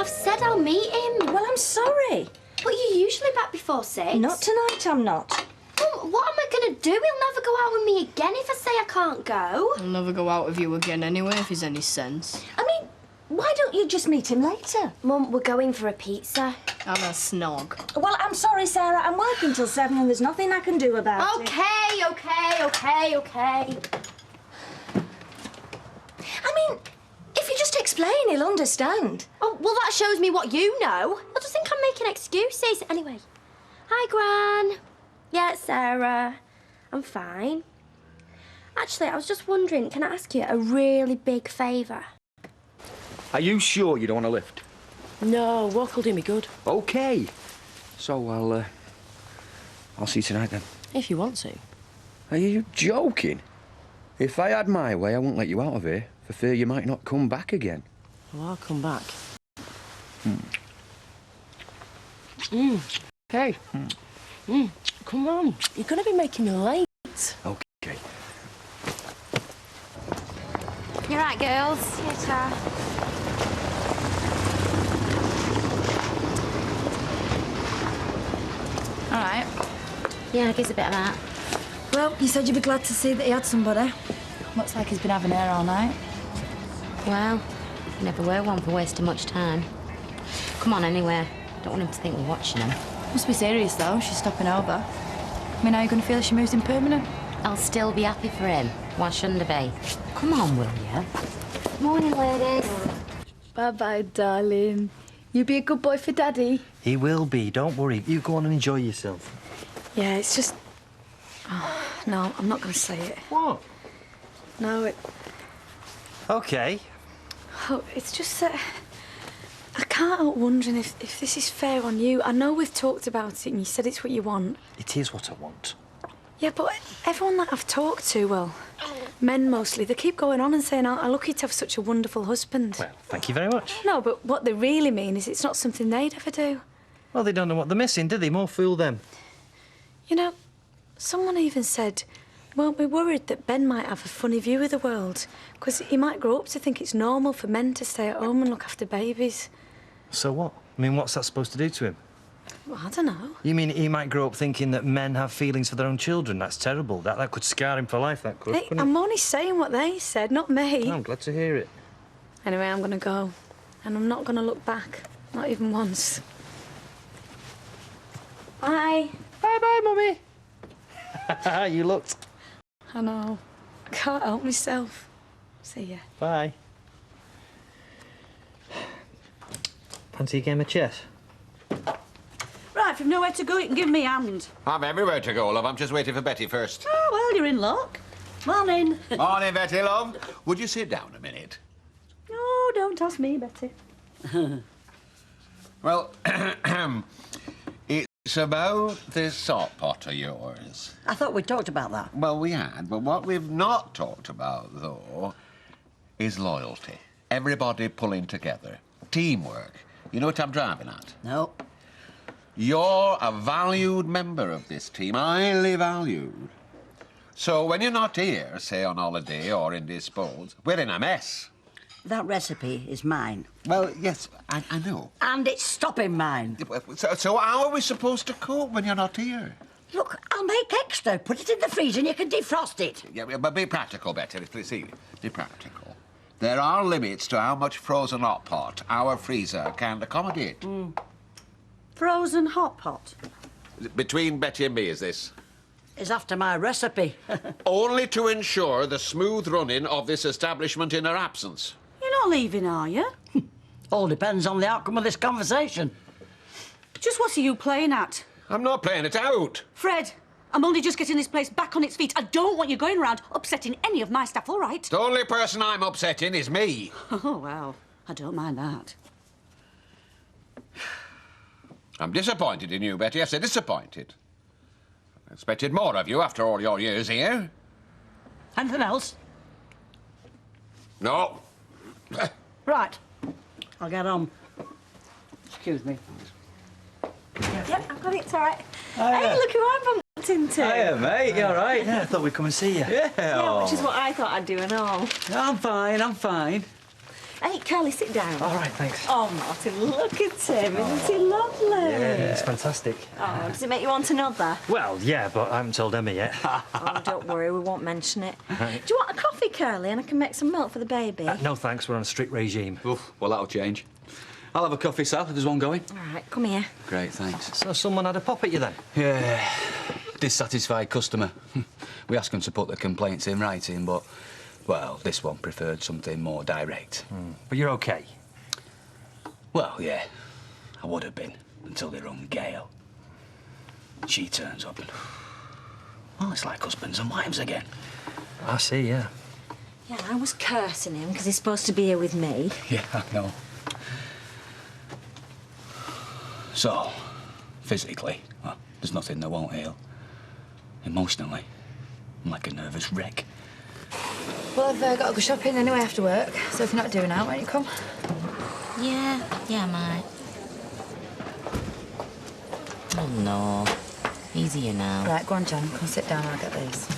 I've said I'll meet him. Well, I'm sorry. But you're usually back before 6. Not tonight, I'm not. Well, what am I going to do? He'll never go out with me again if I say I can't go. He'll never go out with you again anyway, if he's any sense. I mean, why don't you just meet him later? Mum, we're going for a pizza. And a snog. Well, I'm sorry, Sarah. I'm working till 7 and there's nothing I can do about it. Okay. I mean, if you just explain, he'll understand. Oh, well, that shows me what you know. I just think I'm making excuses. Anyway. Hi, Gran. Yeah, it's Sarah. I'm fine. Actually, I was just wondering, can I ask you a really big favour? Are you sure you don't want to lift? No, walk will do me good. OK. So I'll see you tonight, then. If you want to. Are you joking? If I had my way, I wouldn't let you out of here, for fear you might not come back again. Well, I'll come back. Hey. Come on. You're going to be making me late. OK. You're right, girls. Theatre. All right. Yeah, gives a bit of that. Well, you said you'd be glad to see that he had somebody. Looks like he's been having air all night. Well, you never were one for wasting much time. Come on, anyway. Don't want him to think we're watching him. Must be serious, though. She's stopping over. I mean, how are you going to feel if she moves in permanent? I'll still be happy for him. Why shouldn't I be? Come on, will you? Morning, ladies. Bye-bye, darling. You be a good boy for Daddy. He will be. Don't worry. You go on and enjoy yourself. Yeah, it's just... Oh, no, I'm not going to say it. What? No, OK. Oh, it's just that... I can't help wondering if this is fair on you. I know we've talked about it and you said it's what you want. It is what I want. Yeah, but everyone that I've talked to, well, men mostly, they keep going on and saying, I'm lucky to have such a wonderful husband. Well, thank you very much. No, but what they really mean is it's not something they'd ever do. Well, they don't know what they're missing, do they? More fool them. You know, someone even said, won't be worried that Ben might have a funny view of the world, because he might grow up to think it's normal for men to stay at home and look after babies. So what? I mean, what's that supposed to do to him? Well, I don't know. You mean he might grow up thinking that men have feelings for their own children? That's terrible. That could scar him for life, that could. Hey, I'm only saying what they said, not me. Oh, I'm glad to hear it. Anyway, I'm going to go. And I'm not going to look back. Not even once. Bye. Bye-bye, Mummy. You looked. I know. I can't help myself. See ya. Bye. Fancy a game of chess? Right, if you've nowhere to go, you can give me a hand. I'm everywhere to go, love. I'm just waiting for Betty first. Oh, well, you're in luck. Morning. Morning, Betty, love. Would you sit down a minute? Oh, don't ask me, Betty. Well, it's about this salt pot of yours. I thought we talked about that. Well, we had, but what we've not talked about, though, is loyalty. Everybody pulling together. Teamwork. You know what I'm driving at? No. You're a valued member of this team, highly valued. So when you're not here, say on holiday or indisposed, we're in a mess. That recipe is mine. Well, yes, I know. And it's stopping mine. So how are we supposed to cope when you're not here? Look, I'll make extra. Put it in the freezer and you can defrost it. Yeah, but be practical, Betty. Please, see, be practical. There are limits to how much frozen hot pot our freezer can accommodate. Frozen hot pot Between Betty and me, is this? is after my recipe. Only to ensure the smooth running of this establishment in her absence. You're not leaving, are you? All depends on the outcome of this conversation. Just what are you playing at? I'm not playing it out. Fred, I'm only just getting this place back on its feet. I don't want you going around upsetting any of my staff, all right? The only person I'm upsetting is me. Oh, well, I don't mind that. I'm disappointed in you, Betty. I said disappointed. I expected more of you after all your years here. Anything else? No. Right. I'll get on. Excuse me. Yep, I've got it. It's all right. Hiya. Hey, look who I bumped into. Hiya, mate. You all right? Yeah, I thought we'd come and see you. Yeah. Yeah, which is what I thought I'd do and all. I'm fine, I'm fine. Hey, Curly, sit down. All right, thanks. Oh, Martin, look at him. Isn't he lovely? Yeah, it's fantastic. Oh, does it make you want another? Well, yeah, but I haven't told Emma yet. Oh, don't worry, we won't mention it. Do you want a coffee, Curly, and I can make some milk for the baby? No, thanks. We're on a strict regime. Oof, well, that'll change. I'll have a coffee, Sal, if there's one going. All right, come here. Great, thanks. So someone had a pop at you then? Yeah, dissatisfied customer. We asked them to put the complaints in writing, but, well, this one preferred something more direct. But you're OK? Well, yeah, I would have been until they rung Gail. She turns up and... Well, it's like husbands and wives again. I see, yeah. Yeah, I was cursing him because he's supposed to be here with me. Yeah, I know. So, physically, well, there's nothing that won't heal. Emotionally, I'm like a nervous wreck. Well, I've got to go shopping anyway after work, so if you're not doing out, why don't you come? Yeah, I might. Oh, no. Easier now. Right, go on, John. Come sit down, I'll get these.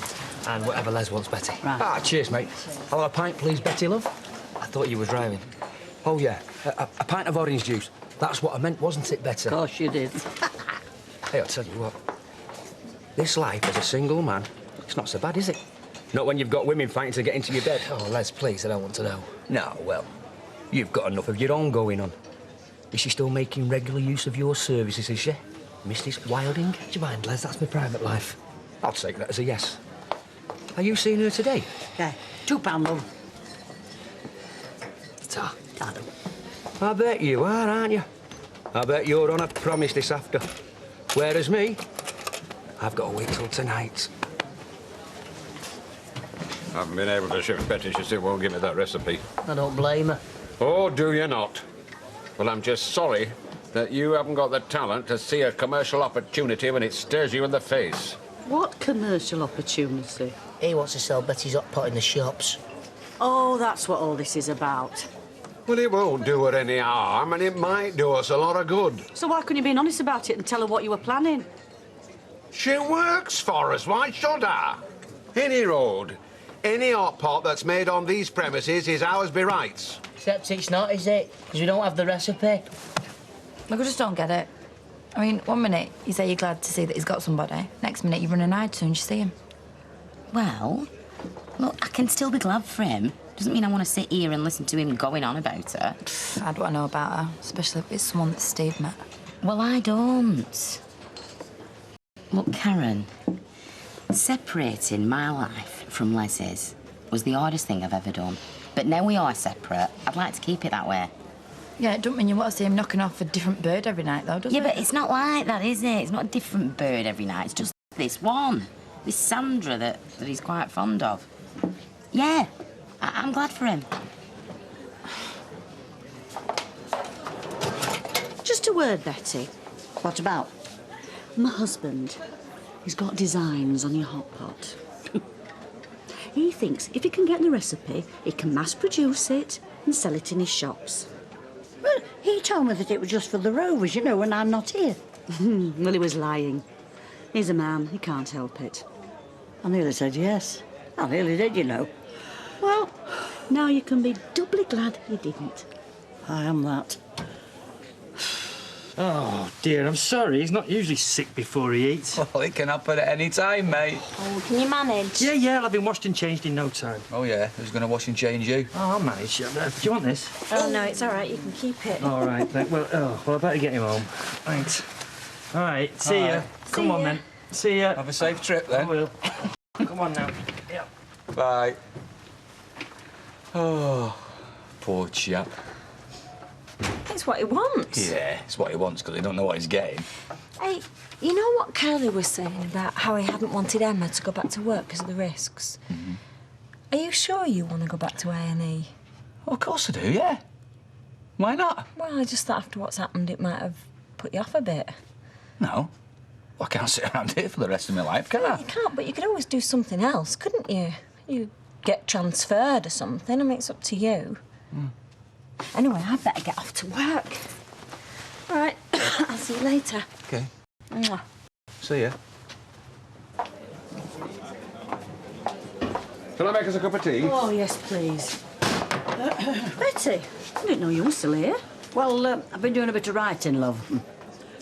And whatever Les wants, Betty. Right. Ah, cheers, mate. I'll have a pint, please, Betty, love. I thought you were driving. Oh, yeah. A pint of orange juice. That's what I meant, wasn't it, Betty? Of course you did. Hey, I'll tell you what. This life as a single man, it's not so bad, is it? Not when you've got women fighting to get into your bed. Oh, Les, please, I don't want to know. No, well, you've got enough of your own going on. Is she still making regular use of your services, is she? Mrs. Wilding? Do you mind, Les? That's my private life. I'll take that as a yes. Are you seeing her today? Yeah, £2, love. Ta. Adam. I bet you are, aren't you? I bet you're on a promise this after. Whereas me, I've got to wait till tonight. I haven't been able to shift Betty. She still won't give me that recipe. I don't blame her. Oh, do you not? Well, I'm just sorry that you haven't got the talent to see a commercial opportunity when it stares you in the face. What commercial opportunity? He wants to sell Betty's hot pot in the shops. Oh, that's what all this is about. Well, it won't do her any harm, and it might do us a lot of good. So why couldn't you be honest about it and tell her what you were planning? She works for us. Why should I? Any road, any hot pot that's made on these premises is ours by rights. Except it's not, is it? Because we don't have the recipe. Look, I just don't get it. I mean, one minute you say you're glad to see that he's got somebody. Next minute you run and hide as soon as you see him. Well, look, I can still be glad for him. Doesn't mean I want to sit here and listen to him going on about her. I'd want to know about her, especially if it's someone that Steve met. Well, I don't. Look, Karen, separating my life from Les's was the hardest thing I've ever done. But now we are separate, I'd like to keep it that way. Yeah, it don't mean you want to see him knocking off a different bird every night, though, does it? Yeah, but it's not like that, is it? It's not a different bird every night. It's just this one. This Sandra that he's quite fond of. Yeah, I'm glad for him. Just a word, Betty. What about? My husband, he's got designs on your hot pot. He thinks if he can get the recipe, he can mass-produce it and sell it in his shops. Well, he told me that it was just for the Rovers, you know, when I'm not here. Well, he was lying. He's a man, he can't help it. I nearly said yes. I nearly did, you know. Well, now you can be doubly glad you didn't. I am that. Oh, dear, I'm sorry. He's not usually sick before he eats. Well, it can happen at any time, mate. Oh, can you manage? Yeah, I'll have been washed and changed in no time. Oh, yeah? Who's going to wash and change you? Oh, I'll manage. Do you want this? Oh, no, it's all right. You can keep it. All right, then. Well, I better get him home. Thanks. All right, see ya. Come on, then. See ya. Have a safe trip, then. I will. Come on, now. Yeah. Bye. Oh, poor chap. It's what he wants. Yeah, it's what he wants because he don't know what he's getting. Hey, you know what Curly was saying about how he hadn't wanted Emma to go back to work because of the risks? Mm-hmm. Are you sure you want to go back to A&E? Well, of course I do, yeah. Why not? Well, I just thought after what's happened, it might have put you off a bit. No. Well, I can't sit around here for the rest of my life, can I? You can't, but you could always do something else, couldn't you? You get transferred or something. I mean, it's up to you. Anyway, I'd better get off to work. All right, I'll see you later. OK. Mwah. See ya. Can I make us a cup of tea? Oh, yes, please. Betty, I didn't know you were still here. Well, I've been doing a bit of writing, love.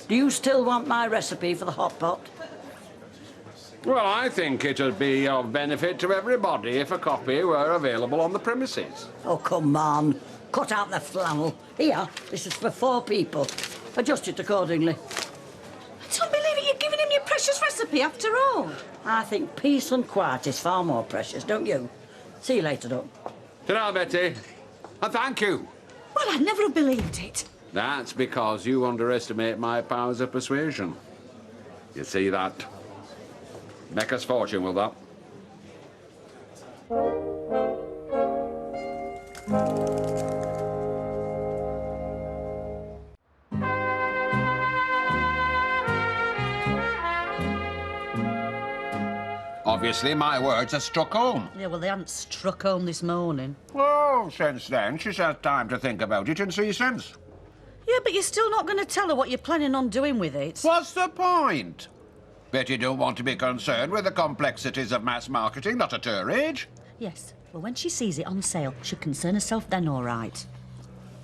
Do you still want my recipe for the hot pot? Well, I think it'd be of benefit to everybody if a copy were available on the premises. Oh, come on. Cut out the flannel. Here, this is for 4 people. Adjust it accordingly. I don't believe it. You're giving him your precious recipe after all. I think peace and quiet is far more precious, don't you? See you later, Doc. Ta-ra, Betty. And thank you. Well, I'd never have believed it. That's because you underestimate my powers of persuasion. You see that? Make us fortune, will that? Obviously, my words have struck home. Yeah, well, they hadn't struck home this morning. Oh, since then, she's had time to think about it and see sense. Yeah, but you're still not going to tell her what you're planning on doing with it. What's the point? Betty don't want to be concerned with the complexities of mass marketing, not at her age. Yes, well, when she sees it on sale, she'll concern herself then, all right.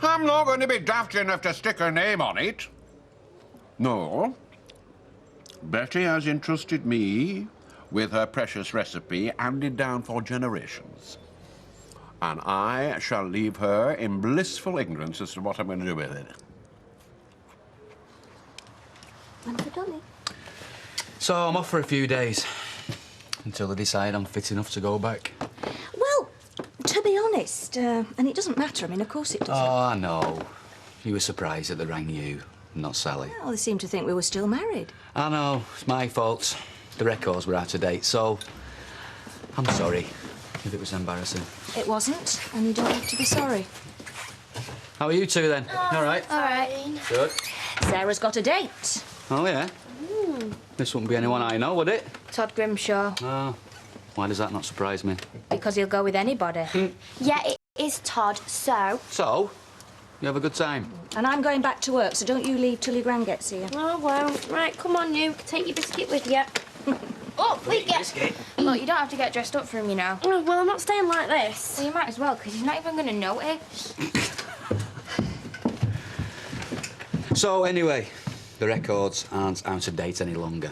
I'm not going to be daft enough to stick her name on it. No. Betty has entrusted me with her precious recipe handed down for generations. And I shall leave her in blissful ignorance as to what I'm going to do with it. One for Dolly. So I'm off for a few days. Until I decide I'm fit enough to go back. Well, to be honest, and it doesn't matter. I mean, of course it doesn't. Oh, I know. You were surprised that they rang you, not Sally. Well, they seemed to think we were still married. I know. It's my fault. The records were out of date, so I'm sorry if it was embarrassing. It wasn't, and you don't have to be sorry. How are you two, then? All right? All right. Good. Sarah's got a date. Oh, yeah? This wouldn't be anyone I know, would it? Todd Grimshaw, Oh. Why does that not surprise me? because he'll go with anybody. Yeah, it is Todd, so... So, you have a good time? And I'm going back to work, so don't you leave till your gran gets here. Oh, well. Right, come on, you. Take your biscuit with you. Oh, wait, yeah. Look, you don't have to get dressed up for him, you know. Oh, well, I'm not staying like this. Well, you might as well, because he's not even going to notice. So, anyway, the records aren't out of date any longer.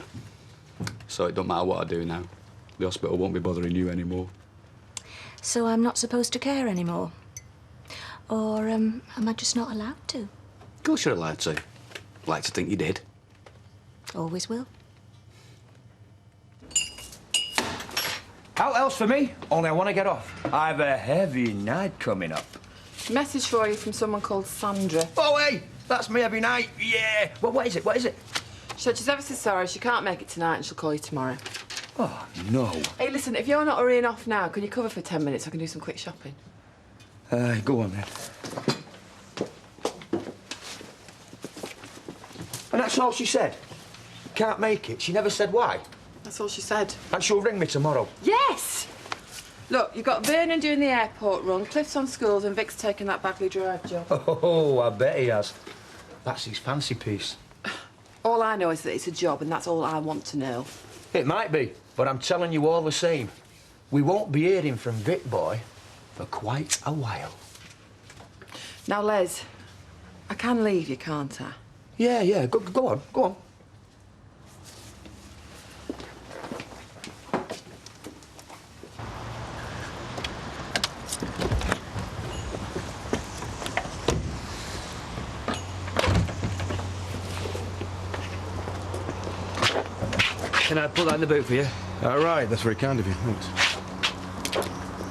So it don't matter what I do now. The hospital won't be bothering you anymore. So I'm not supposed to care anymore? Or, am I just not allowed to? Of course you're allowed to. Like to think you did. Always will. Out else for me, only I want to get off. I've a heavy night coming up. Message for you from someone called Sandra. Oh, hey, that's me every night. Yeah. Well, what is it? What is it? She said she's ever so sorry. She can't make it tonight and she'll call you tomorrow. Oh, no. Hey, listen, if you're not hurrying off now, can you cover for 10 minutes? I can do some quick shopping. Go on, then. And that's all she said? Can't make it? She never said why? That's all she said. And she'll ring me tomorrow? Yes! Look, you've got Vernon doing the airport run, Cliff's on schools, and Vic's taking that Bagley Drive job. Oh, I bet he has. That's his fancy piece. All I know is that it's a job, and that's all I want to know. It might be, but I'm telling you all the same, we won't be hearing from Vic Boy for quite a while. Now, Les, I can leave you, can't I? Yeah, go on, go on. Can I put that in the boot for you? All right, that's very kind of you. Thanks.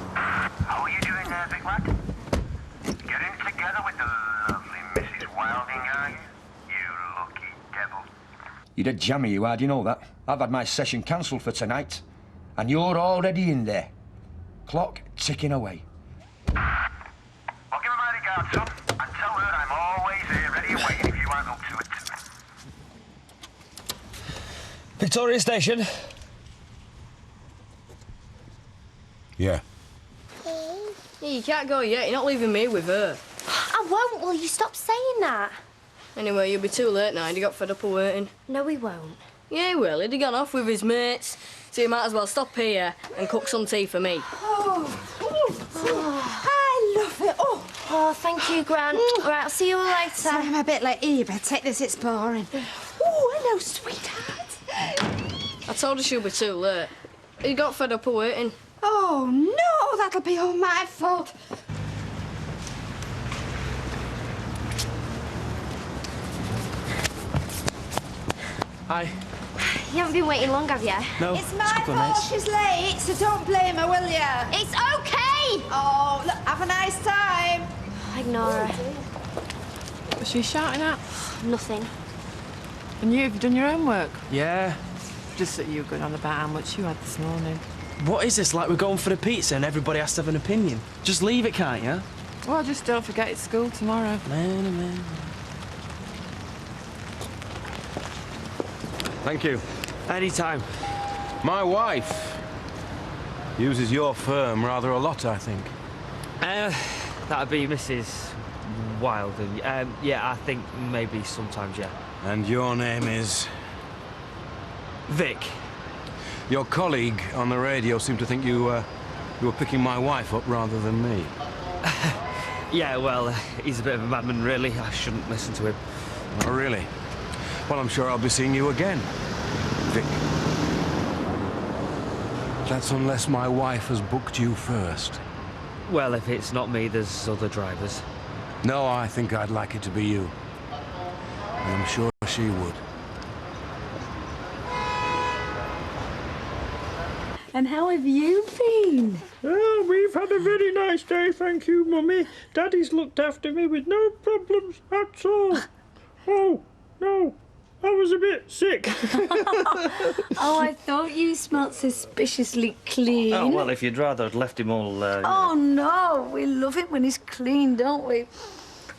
How are you doing there, big lad? Getting together with the lovely Mrs. Wilding, are you? You lucky devil. You're a jammy, you are, do you know that? I've had my session cancelled for tonight. And you're already in there. Clock ticking away. Well, give her my regards, son, and tell her I'm always here, ready and waiting if you aren't up to it. Victoria Station. Yeah. Yeah, you can't go yet. You're not leaving me with her. I won't. Will you stop saying that? Anyway, you'll be too late now. He got fed up of waiting. No, he won't. Yeah, he will. He'd have gone off with his mates. So you might as well stop here and cook some tea for me. I love it. Oh, thank you, Gran. Right, I'll see you all later. Sorry, I'm a bit late. Here, you better take this, it's boring. Oh, hello, sweetheart. I told her she'll be too late. He got fed up of waiting. Oh, no, that'll be all my fault. Hi. You haven't been waiting long, have you? No, It's my fault she's late, so don't blame her, will ya? It's okay! Oh, look, have a nice time. Ignore her. What's she shouting at? Nothing. And you've done your homework? Yeah. Just that you were going on about how much you had this morning. What is this, like we're going for the pizza and everybody has to have an opinion? Just leave it, can't you? Well, just don't forget it's school tomorrow. Man, oh, man. Thank you. Anytime. My wife uses your firm rather a lot, I think. That'd be Mrs. Wilden. Yeah, I think maybe sometimes, yeah. And your name is? Vic. Your colleague on the radio seemed to think you were picking my wife up rather than me. Yeah, well, he's a bit of a madman, really. I shouldn't listen to him. Oh, really? Well, I'm sure I'll be seeing you again, Vic. That's unless my wife has booked you first. Well, if it's not me, there's other drivers. No, I think I'd like it to be you. And I'm sure she would. And how have you been? Oh, we've had a very nice day, thank you, Mummy. Daddy's looked after me with no problems at all. Oh, no, I was a bit sick. Oh, I thought you smelt suspiciously clean. Oh, well, if you'd rather I'd left him all, Oh, no, we love it when he's clean, don't we?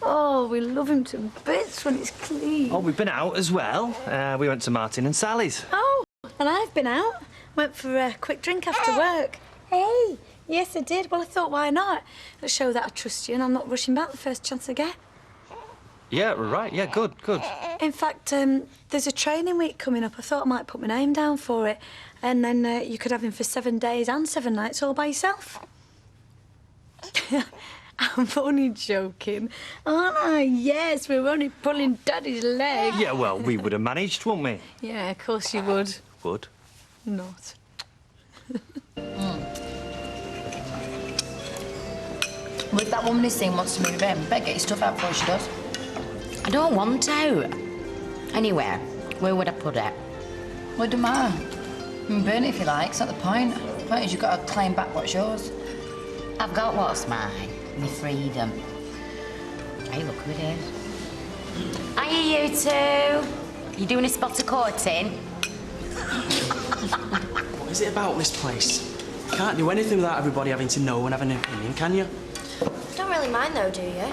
Oh, we love him to bits when he's clean. Oh, we've been out as well. We went to Martin and Sally's. Oh, and I've been out. Went for a quick drink after work. Hey, yes, I did. Well, I thought, why not? It'll show that I trust you and I'm not rushing back the first chance I get. Yeah, right. Yeah, good, good. In fact, there's a training week coming up. I thought I might put my name down for it. And then you could have him for 7 days and 7 nights all by yourself. I'm only joking, aren't I? Yes, we're only pulling Daddy's leg. Yeah, well, we would have managed, wouldn't we? Yeah, of course you would. Would. Not. But that woman is saying wants to move in. Better get your stuff out before she does. I don't want to. Anywhere. Where would I put it? Well, it doesn't matter. You can burn it if you like. It's not the point. The point is you've got to claim back what's yours. I've got what's mine. My freedom. Hey, look who it is. Hiya, you two. You doing a spot of courting? What is it about this place? You can't do anything without everybody having to know and having an opinion, can you? You don't really mind, though, do you?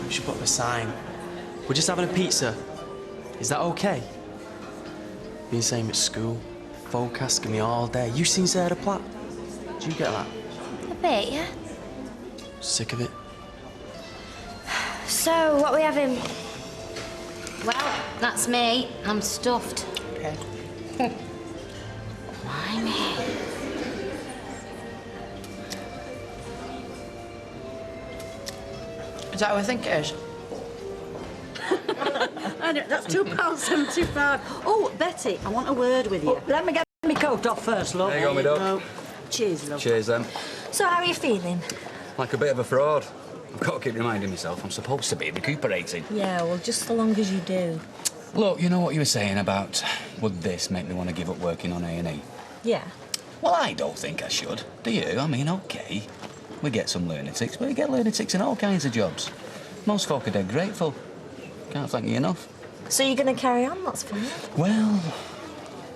You should put up a sign. We're just having a pizza. Is that okay? Been same at school. Folk asking me all day, you seen Sarah Platt? Do you get that? A bit, yeah. Sick of it. So, what are we having? Well, that's me. I'm stuffed. Okay. Blimey. Is that what I think it is? I don't, that's £2.75. Oh, Betty, I want a word with you. Let me get my coat off first, love. There you go, my dog. No. Cheers, love. Cheers, then. So how are you feeling? Like a bit of a fraud. I've got to keep reminding myself I'm supposed to be recuperating. Yeah, well, just so long as you do. Look, you know what you were saying about would this make me want to give up working on A&E? Yeah. Well, I don't think I should. Do you? I mean, OK. We get some lunatics, but we get lunatics in all kinds of jobs. Most folk are dead grateful. Can't thank you enough. So you're going to carry on? That's fine. Well,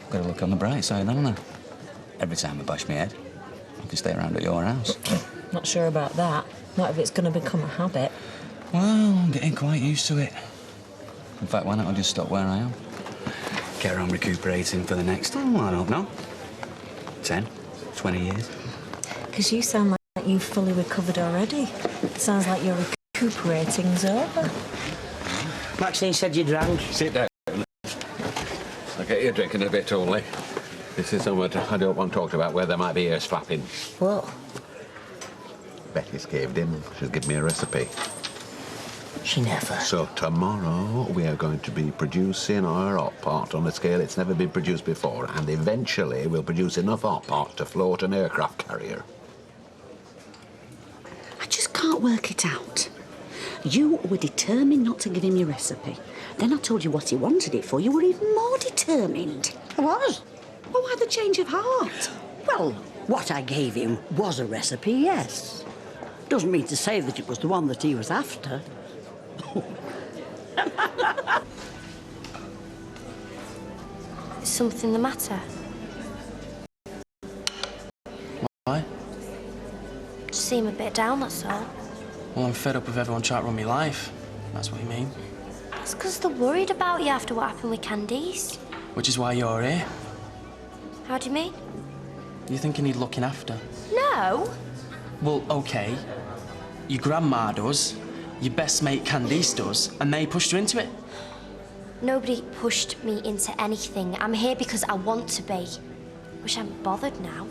I've got to look on the bright side, haven't I? Every time I bash my head, I can stay around at your house. Not sure about that. Not if it's going to become a habit. Well, I'm getting quite used to it. In fact, why not I just stop where I am? Get on recuperating for the next, I don't know, 10, 20 years. Because you sound like you've fully recovered already. It sounds like your recuperating's over. Maxine said you drank. Sit down. I'll get you drinking a bit only. This is somewhat I don't want talked about where there might be ears flapping. What? Betty's caved in. She'll give me a recipe. She never. So tomorrow we are going to be producing our hot pot on a scale it's never been produced before, and eventually we'll produce enough hot pot to float an aircraft carrier. I just can't work it out. You were determined not to give him your recipe. Then I told you what he wanted it for. You were even more determined. I was. Well, why the change of heart? Well, what I gave him was a recipe, yes. Doesn't mean to say that it was the one that he was after. Is something the matter? Why? Just seem a bit down, that's all. Well, I'm fed up with everyone trying to run my life. That's what you mean. That's because they're worried about you after what happened with Candice. Which is why you're here. How do you mean? You think you need looking after? No. Well, OK. Your grandma does, your best mate Candice does, and they pushed you into it. Nobody pushed me into anything. I'm here because I want to be. Wish I'm bothered now.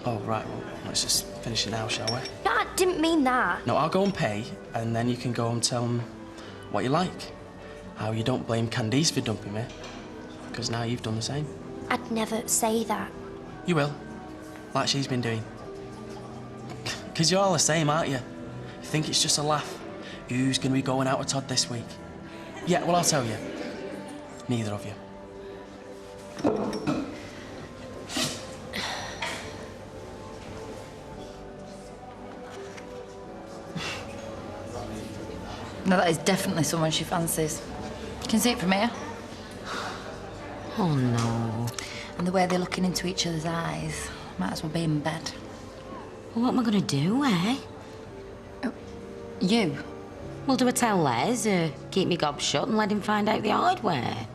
Oh, right, well, let's just finish it now, shall we? No, I didn't mean that. No, I'll go and pay, and then you can go and tell them what you like. How you don't blame Candice for dumping me, because now you've done the same. I'd never say that. You will, like she's been doing. Because you're all the same, aren't you? You think it's just a laugh. Who's going to be going out with Todd this week? Yeah, well, I'll tell you. Neither of you. No, that is definitely someone she fancies. You can see it from here. Oh, no. And the way they're looking into each other's eyes. Might as well be in bed. Well, what am I going to do, eh? You? Well, do I tell Les, keep me gob shut and let him find out the hard way?